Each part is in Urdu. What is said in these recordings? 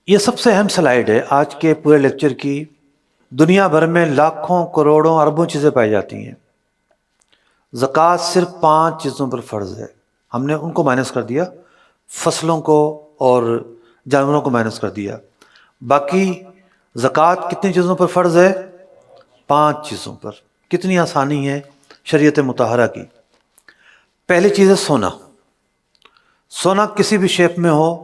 یہ سب سے اہم سلائیڈ ہے آج کے پورے لیکچر کی۔ دنیا بھر میں لاکھوں کروڑوں اربوں چیزیں پائی جاتی ہیں، زکوٰۃ صرف 5 چیزوں پر فرض ہے۔ ہم نے ان کو مائنس کر دیا، فصلوں کو اور جانوروں کو مائنس کر دیا۔ باقی زکوٰۃ کتنی چیزوں پر فرض ہے؟ 5 چیزوں پر۔ کتنی آسانی ہے شریعت مطہرہ کی۔ پہلی چیز ہے سونا۔ سونا کسی بھی شیپ میں ہو،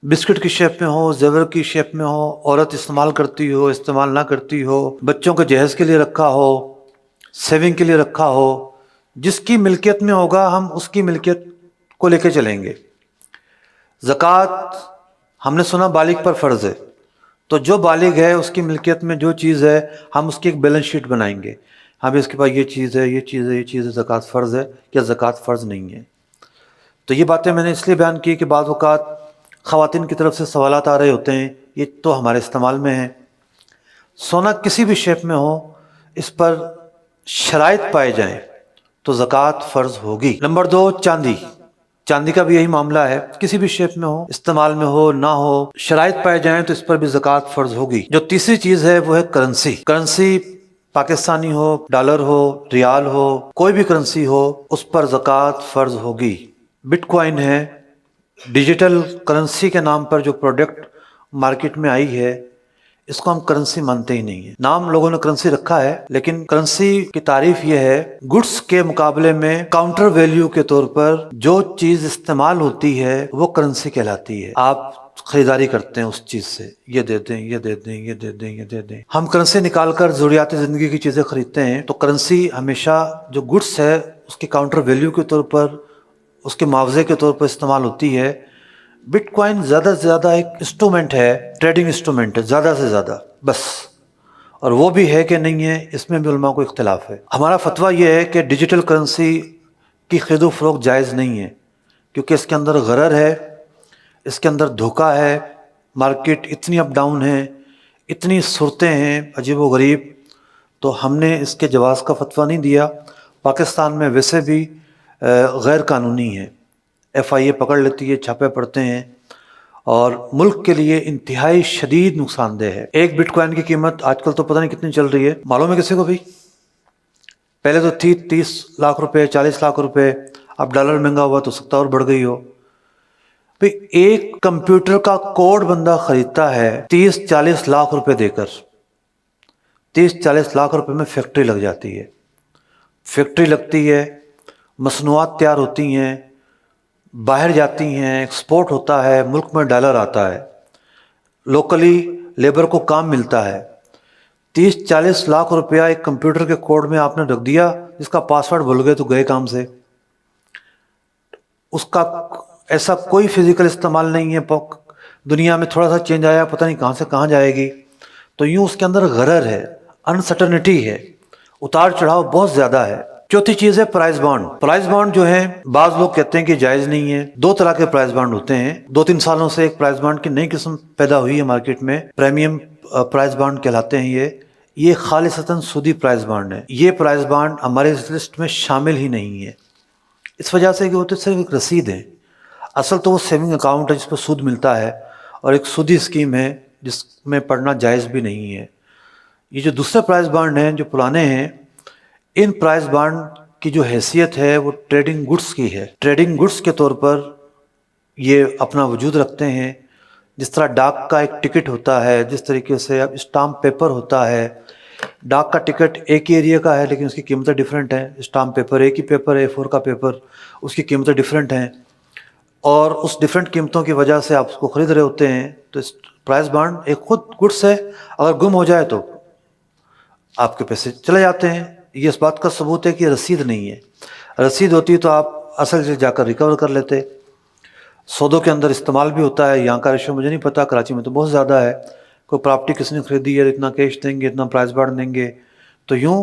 بسکٹ کی شیپ میں ہو، زیور کی شیپ میں ہو، عورت استعمال کرتی ہو، استعمال نہ کرتی ہو، بچوں کے جہیز کے لیے رکھا ہو، سیونگ کے لیے رکھا ہو، جس کی ملکیت میں ہوگا ہم اس کی ملکیت کو لے کے چلیں گے۔ زکوٰۃ ہم نے سنا بالغ پر فرض ہے، تو جو بالغ ہے اس کی ملکیت میں جو چیز ہے ہم اس کی ایک بیلنس شیٹ بنائیں گے۔ ہاں بھی اس کے پاس یہ چیز ہے، یہ چیز ہے، یہ چیز ہے، زکوٰۃ فرض ہے یا زکوٰۃ فرض نہیں ہے۔ تو یہ باتیں میں نے اس لیے بیان کی کہ بعض اوقات خواتین کی طرف سے سوالات آ رہے ہوتے ہیں، یہ تو ہمارے استعمال میں ہے۔ سونا کسی بھی شیپ میں ہو، اس پر شرائط پائے جائیں تو زکوٰۃ فرض ہوگی۔ نمبر 2، چاندی۔ چاندی کا بھی یہی معاملہ ہے، کسی بھی شیپ میں ہو، استعمال میں ہو نہ ہو، شرائط پائے جائیں تو اس پر بھی زکوٰۃ فرض ہوگی۔ جو تیسری چیز ہے وہ ہے کرنسی۔ کرنسی پاکستانی ہو، ڈالر ہو، ریال ہو، کوئی بھی کرنسی ہو، اس پر زکوٰۃ فرض ہوگی۔ بٹ کوائن ہے، ڈیجیٹل کرنسی کے نام پر جو پروڈکٹ مارکیٹ میں آئی ہے، اس کو ہم کرنسی مانتے ہی نہیں ہیں۔ نام لوگوں نے کرنسی رکھا ہے، لیکن کرنسی کی تعریف یہ ہے گڈس کے مقابلے میں کاؤنٹر ویلیو کے طور پر جو چیز استعمال ہوتی ہے وہ کرنسی کہلاتی ہے۔ آپ خریداری کرتے ہیں اس چیز سے، یہ دے دیں، یہ دے دیں، یہ دے دیں، یہ دے دیں۔ ہم کرنسی نکال کر ضروریات زندگی کی چیزیں خریدتے ہیں، تو کرنسی ہمیشہ جو گڈس ہے اس کی کاؤنٹر ویلیو کے طور پر، اس کے معاوضے کے طور پر استعمال ہوتی ہے۔ بٹ کوائن زیادہ سے زیادہ ایک انسٹرومنٹ ہے، ٹریڈنگ انسٹرومنٹ ہے، زیادہ سے زیادہ بس۔ اور وہ بھی ہے کہ نہیں ہے، اس میں بھی علماء کو اختلاف ہے۔ ہمارا فتویٰ یہ ہے کہ ڈیجیٹل کرنسی کی خرید و فروخت جائز نہیں ہے، کیونکہ اس کے اندر غرر ہے، اس کے اندر دھوکہ ہے۔ مارکیٹ اتنی اپ ڈاؤن ہے، اتنی صورتیں ہیں عجیب و غریب، تو ہم نے اس کے جواز کا فتویٰ نہیں دیا۔ پاکستان میں ویسے بھی غیر قانونی ہے، ایف آئی اے پکڑ لیتی ہے، چھاپے پڑتے ہیں، اور ملک کے لیے انتہائی شدید نقصان دہ ہے۔ ایک بٹ کوائن کی قیمت آج کل تو پتہ نہیں کتنی چل رہی ہے، معلوم ہے کسی کو بھی؟ پہلے تو تھی 30 لاکھ روپے، 40 لاکھ روپے، اب ڈالر مہنگا ہوا تو سکتا اور بڑھ گئی ہو۔ بھئی ایک کمپیوٹر کا کوڈ بندہ خریدتا ہے 30-40 لاکھ روپے دے کر، 30-40 لاکھ روپے میں فیکٹری لگ جاتی ہے۔ فیکٹری لگتی ہے، مصنوعات تیار ہوتی ہیں، باہر جاتی ہیں، ایکسپورٹ ہوتا ہے، ملک میں ڈالر آتا ہے، لوکلی لیبر کو کام ملتا ہے۔ 30-40 لاکھ روپیہ ایک کمپیوٹر کے کوڈ میں آپ نے رکھ دیا، جس کا پاسورڈ بھول گئے تو گئے کام سے۔ اس کا ایسا کوئی فزیکل استعمال نہیں ہے، دنیا میں تھوڑا سا چینج آیا، پتہ نہیں کہاں سے کہاں جائے گی۔ تو یوں اس کے اندر غرر ہے، انسرٹنٹی ہے، اتار چڑھاؤ بہت زیادہ ہے۔ چوتھی چیز ہے پرائز بانڈ۔ پرائز بانڈ جو ہیں، بعض لوگ کہتے ہیں کہ جائز نہیں ہے۔ 2 طرح کے پرائز بانڈ ہوتے ہیں۔ 2-3 سالوں سے ایک پرائز بانڈ کی نئی قسم پیدا ہوئی ہے مارکیٹ میں، پریمیم پرائز بانڈ کہلاتے ہیں۔ یہ خالصتاً سودی پرائز بانڈ ہے۔ یہ پرائز بانڈ ہمارے اس لسٹ میں شامل ہی نہیں ہے، اس وجہ سے کہ وہ تو صرف ایک رسید ہے۔ اصل تو وہ سیونگ اکاؤنٹ ہے جس پر سود ملتا ہے، اور ایک سودی اسکیم ہے جس میں پڑھنا جائز بھی نہیں ہے۔ یہ جو دوسرے پرائز بانڈ ہیں جو پرانے ہیں، ان پرائز بانڈ کی جو حیثیت ہے وہ ٹریڈنگ گڈس کی ہے۔ ٹریڈنگ گڈس کے طور پر یہ اپنا وجود رکھتے ہیں۔ جس طرح ڈاک کا ایک ٹکٹ ہوتا ہے، جس طریقے سے اب اسٹامپ پیپر ہوتا ہے۔ ڈاک کا ٹکٹ ایک ہی ایریا کا ہے لیکن اس کی قیمتیں ڈیفرنٹ ہیں۔ اسٹامپ پیپر ایک ہی پیپر ہے، A4 کا پیپر، اس کی قیمتیں ڈیفرنٹ ہیں، اور اس ڈیفرنٹ قیمتوں کی وجہ سے آپ اس کو خرید رہے ہوتے ہیں۔ تو پرائز بانڈ ایک خود گڈس ہے، اگر گم ہو جائے تو آپ کے پیسے چلے جاتے ہیں۔ یہ اس بات کا ثبوت ہے کہ رسید نہیں ہے۔ رسید ہوتی تو آپ اصل سے جا کر ریکور کر لیتے۔ سودوں کے اندر استعمال بھی ہوتا ہے، یہاں کا ریشو مجھے نہیں پتا، کراچی میں تو بہت زیادہ ہے۔ کوئی پراپرٹی کس نے خریدی ہے، اتنا کیش دیں گے، اتنا پرائز بانڈ دیں گے، تو یوں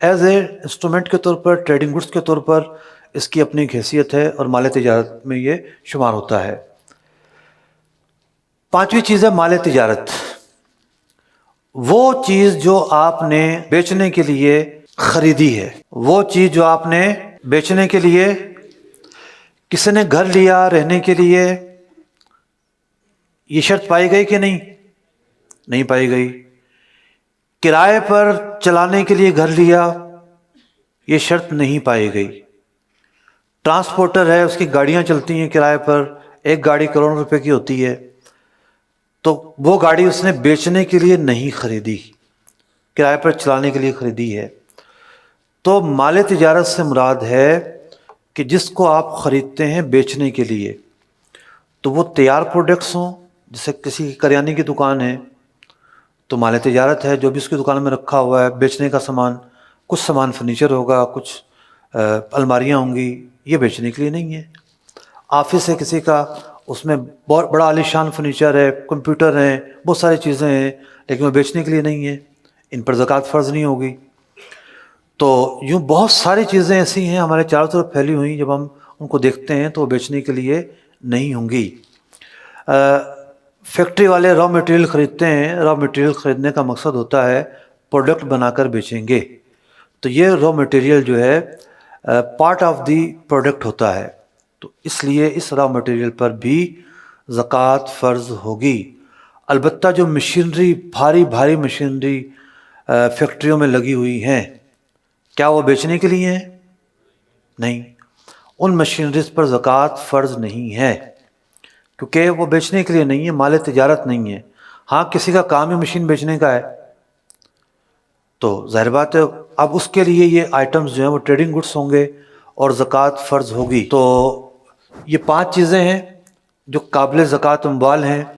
ایز اے انسٹرومنٹ کے طور پر، ٹریڈنگ گڈس کے طور پر اس کی اپنی ایک حیثیت ہے، اور مال تجارت میں یہ شمار ہوتا ہے۔ 5ویں چیز ہے مال تجارت۔ وہ چیز جو آپ نے بیچنے کے لیے خریدی ہے، وہ چیز جو آپ نے بیچنے کے لیے، کسی نے گھر لیا رہنے کے لیے، یہ شرط پائی گئی کہ نہیں؟ نہیں پائی گئی۔ کرائے پر چلانے کے لیے گھر لیا، یہ شرط نہیں پائی گئی۔ ٹرانسپورٹر ہے، اس کی گاڑیاں چلتی ہیں کرائے پر، ایک گاڑی کروڑوں روپے کی ہوتی ہے، تو وہ گاڑی اس نے بیچنے کے لیے نہیں خریدی، کرائے پر چلانے کے لیے خریدی ہے۔ تو مال تجارت سے مراد ہے کہ جس کو آپ خریدتے ہیں بیچنے کے لیے، تو وہ تیار پروڈکٹس ہوں، جیسے کسی کی کریانے کی دکان ہے تو مال تجارت ہے، جو بھی اس کی دکان میں رکھا ہوا ہے بیچنے کا سامان، کچھ سامان فرنیچر ہوگا، کچھ الماریاں ہوں گی، یہ بیچنے کے لیے نہیں ہے۔ آفس ہے کسی کا، اس میں بہت بڑا عالیشان فرنیچر ہے، کمپیوٹر ہیں، بہت ساری چیزیں ہیں، لیکن وہ بیچنے کے لیے نہیں ہے، ان پر زکوٰۃ فرض نہیں ہوگی۔ تو یوں بہت ساری چیزیں ایسی ہیں ہمارے چاروں طرف پھیلی ہوئی، جب ہم ان کو دیکھتے ہیں تو وہ بیچنے کے لیے نہیں ہوں گی۔ فیکٹری والے را مٹیریل خریدتے ہیں، را مٹیریل خریدنے کا مقصد ہوتا ہے پروڈکٹ بنا کر بیچیں گے، تو یہ را مٹیریل جو ہے پارٹ آف دی پروڈکٹ ہوتا ہے، تو اس لیے اس را مٹیریل پر بھی زکوٰۃ فرض ہوگی۔ البتہ جو مشینری، بھاری بھاری مشینری فیکٹریوں میں لگی ہوئی ہیں، کیا وہ بیچنے کے لیے ہیں؟ نہیں، ان مشینریز پر زکوٰۃ فرض نہیں ہے، کیونکہ وہ بیچنے کے لیے نہیں ہے، مال تجارت نہیں ہے۔ ہاں کسی کا کام ہی مشین بیچنے کا ہے تو ظاہر بات ہے اب اس کے لیے یہ آئٹمز جو ہیں وہ ٹریڈنگ گڈس ہوں گے اور زکوٰۃ فرض ہوگی۔ تو یہ 5 چیزیں ہیں جو قابل زکوٰۃ اموال ہیں۔